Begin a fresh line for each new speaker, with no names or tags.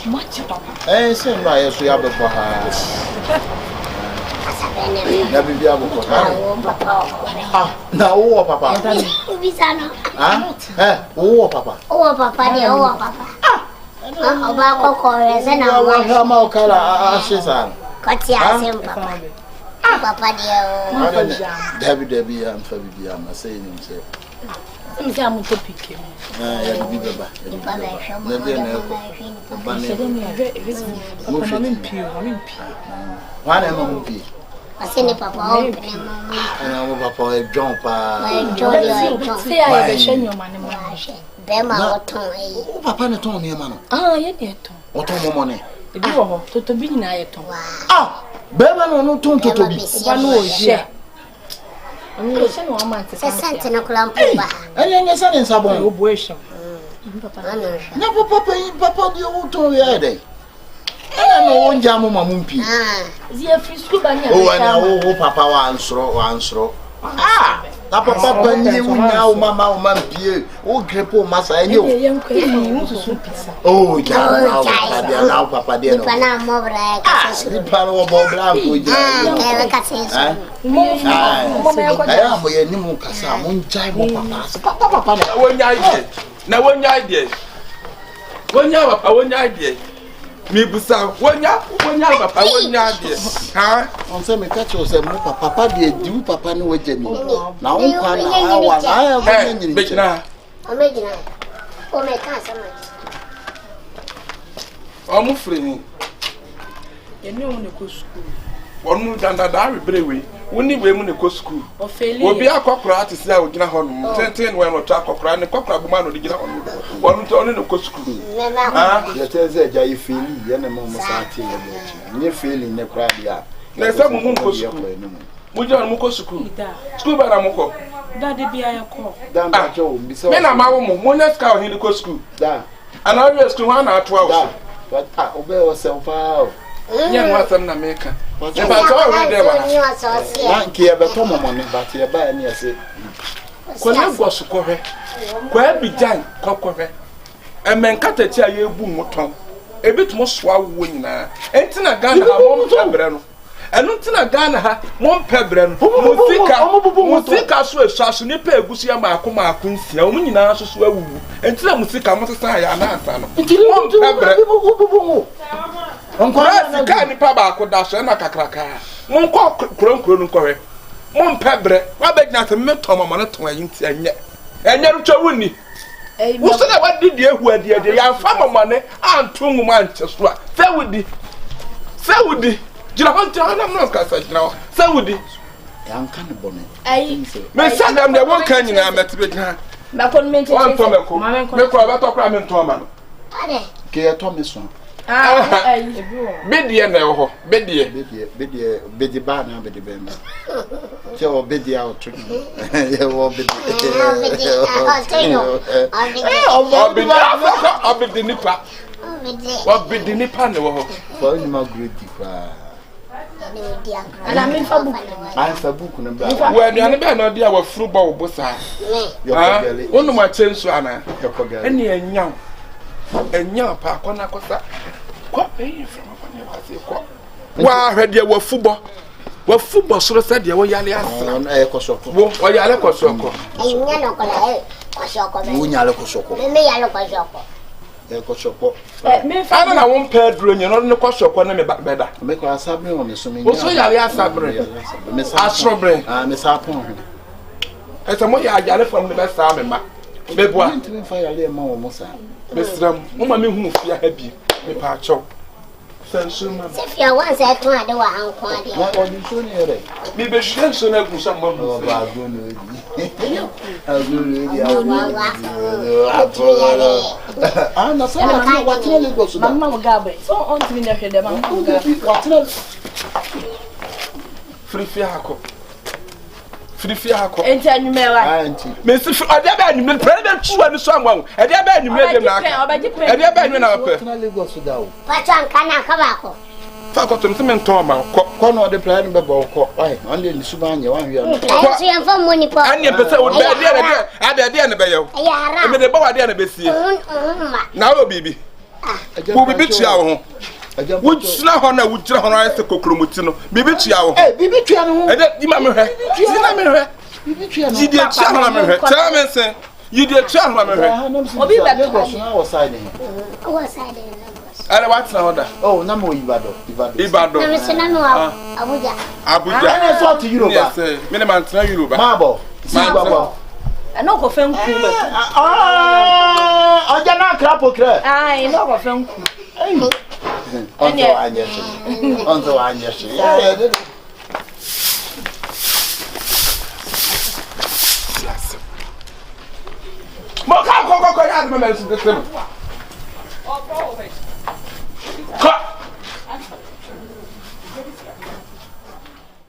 Much papa.
Eh, say no, I say abo for her. Na bibi abo for her. Ah, na wo papa.
Bisano.
Ah? Wo papa.
Oh papa dia, oh papa. Ah, oba kokore se na
wa ha ma okala ashisan.
Kwati asem papa. Papa dia.
Debbie am fa bibi am say him say.
Mse amu topic.
Ya bibi baba. Na be na ko. Baba ne. Wana mo pi.
Asene papa o pe
Ana mo papa e John pa.
John.
Say I be shenyo mane mo.
Be ma oton e.
O papa ne ton ne ma no.
Ah, ye ne ton.
Oton mo ne.
Ebi wo ho, toto bi na ye ton.
Ah, beba no no ton toto bi.
Oba no o je. Oni se no amante.
Se sente na kulampo ba.
Enye se ne nsabon.
O bo e sha.
Papa.
Na papa di o ton ye dey. Ana no onja mo mamumpi.
Zia free school ba ni
O ana o papa wa ansro. Ah, na papa banye unya o mama o mampie. O grepo masa enye o.
Ye nko e mu susu pisa.
Oh, ja na papa de no.
Papa na mo bra ka se.
Ni pa no bo bra ko ja.
Ka se.
Mo me ko.
Aya mo ye ni mo kasa mo njai mo papa. Papa na
wonya idea. Na wonya idea. Wonya idea. Mi busa wonya papa wonya idea. Ha?
on se me catch o se mo papa de di papa no we jeni. Na on kwa na awa na aya go nyini.
Bejina.
Omegina. O me ka se ma.
Omu free ni.
Ye ni o ne ko school.
Onu da brewe. Woni we mu ne ko school.
O feli.
Obi akokora atisi a ogina ho no. Tenten we no twa akokora ne kokora buma no digina ho no. Wonu to ne ko school.
Ah, ya teze ja yi feli ye na mo sa ati ye bo. Nye feli ne kra dia.
Na se mu ko school. Mu je mu ko school. School ba na mu ko.
Da de bia ye ko.
Da ma jo bi so.
Me na ma wo mo na ska o hin ko school.
Da.
Ana we school ha na ato a.
But obe o se fa.
Nye nwa sam na meka. E ba to we de ba.
Na nke e be to mo ne ba te e ba ni ase.
Ko na gwo so ko hwe. Ko abijan ko hwe. Emenka tachi a ye bu moton. Ebitum soa wo nyina. Enti na Ghana ha mo pebre no. Enu enti na Ghana ha mo pebre no. Musika so esuaso ni pa egusi ya maako nsia. Omu nyina so so awuwu. Enti na musika mo sesa ya na asa no. Mo pebre. Onkora sika ni pa ba ko da so na kakraka. Mo nko kuro no hwe. Mo pebre. Wa be gina se meto mama no ton ayi ntia enye. Enye rutwa wuni. Wo so na wadi die hu adie ya fa mama ne anto mu manche so a. Saudi. Jira honte ana mo ka sa jira. Saudi.
Ya nka ne bone.
Ai.
Me sadam de won kan nyina metbe jira.
Ma kon men
Wan to me ko. Me ko ba to kra me nto ma no.
Ade.
Ke ya to me so.
Ai, ebi wo.
Bedie na ho. Bedie
Ba na bedi be ma. Che o bedi out. Ye wo bedi.
Obedi nipa. Obedi nipa ne wo ho.
For ni ma grade kwa.
Ana me fa book.
I fa book na bra.
Wo anuane be na dia wa furu bo bo sa. Ah, wonu ma chensu ana. Eni enyaw. Enyaw pa akona kosa. Kwa pay from upon your house kwa. Wa hwede wa fubo soro se de wo yale asra.
On e kosoko.
Wo yale kosoko.
Enya no kola kosoko.
Wo nyale kosoko.
Me yale kosoko.
E kosoko.
Me fa
Ana na won pedro nye no ne kosoko na me beda.
Me ko asabre won so me.
Wo so yale asabre.
Me sa
Asrobre.
Ah, me sa pon.
Esa mo ya yale from the best me ma. Me boa.
Ntimi fa yale ma wo mo sa.
Me sram. Mo ma me hu fia ha bi. Me pa acho. Sensu ma.
Se fia wan se to ade wa anko ade.
Na odi so ni ere.
Me be sensu na gu sam mo.
O ba go no di. Agulu di. Ah, na sa na wa tele le go so da.
mama mo gabe. So on timi na hwede mama mo gabe.
Wa tele.
Free hako.
Enti anyume wa.
Ah, enti.
Me si ode ba anyume president chuwa ni so anwa. Ede ba anyume dem na aka. Ede ba anyume na
Wa
apa.
tele le go so da o.
Pacha nkana ka ba ko.
fa ko to me nto ma
ko no de plan be bo ko ai on le suba nya wan wi an
So yan fa money po.
anya pese wo da dia ne be yo
Ya hara.
e me de ba wa dia ne be sie
Ma.
na wo bibi wo bibi tua wo ho wo tsina ho na wo gyina ho na se kokromuti no bibi tua wo
eh bibi tua no ho
e de di ma me hwe di na me hwe
bibi tua no
di de tua ho na me hwe tell me say you de tua ho na me hwe
obi be ko so na wo side ni
Wa side.
ale what na order
oh na mo ibado
Na me se na no Abuja.
Abuja
ana so to Europe
yes me ne man tena Yoruba
mabo si babo
no ko fen ku be
oja na krapo kra
ai no ko fen ku
onto anyeshi
mo ka ko ya me me su